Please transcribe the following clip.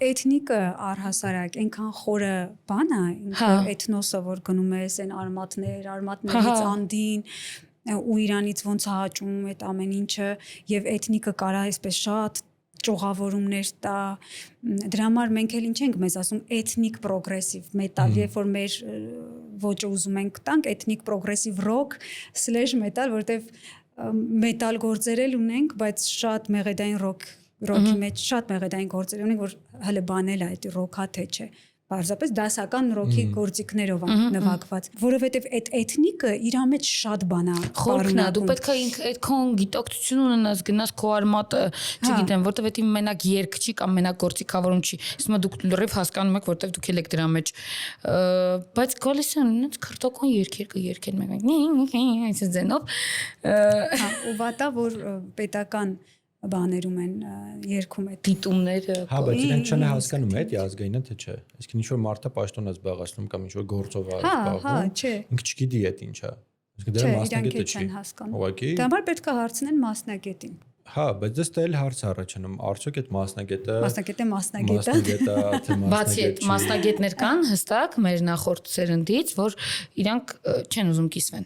Էթնիկը առհասարակ այնքան խորը բան է, ինքը էթնոսը, որ գնում ես այն արմատներից անդին ու Իրանից ոնց է հաճում այդ ամեն ինչը եւ էթնիկը կարա այսպես շատ ճողավորումներ տա դրա համար մենք էլ ինչ ենք մեզ ասում էթնիկ պրոգրեսիվ մետալ երբ որ մեր ոճը ուզում ենք տանք էթնիկ պրոգրեսիվ ռոք /մետալ որտեվ մետալ գործեր էլ ունենք բայց շատ մեղեդային ռոքի մեջ շատ մեղեդային գործեր ունենք որ հələ բանել է այդ ռոքա թե չէ Պարզապես դասական ռոքի գործիքներով է նվագված, որովհետև այդ էթնիկը իր մեջ շատ բան է խորքն է, դու պետք է այդքան գիտակցություն ունենաս, գնաս քո արմատը, չգիտեմ, որտեվ դա մենակ երգ չի կամ մենակ գործիքավորում չի։ Իսկ դուք լրիվ հասկանում եք, որտեվ դուք եք դրա մեջ։ Բայց գալիս են ինձ քրտոկոն երգեր կերկեն մենք։ Այս ձենով։ Ու վատա որ պետական բաներում են երգում այդ դիտումները հա բայց իրենք չեն հասկանում այդ ազգայինը թե չէ այսինքն ինչ որ մարդը պաշտոն է զբաղացնում կամ ինչ որ գործով է զբաղվում ինքը չգիտի այդ ինչա իսկ դրա մասնագետը չի ուղղակի դա համար պետք է հարցնեն մասնագետին հա բայց դες տել հարց առաջանում արդյոք այդ մասնագետը բացի այդ մասնագետներ կան հստակ մեր նախորդ սերնդից որ իրանք չեն ուզում կիսվեն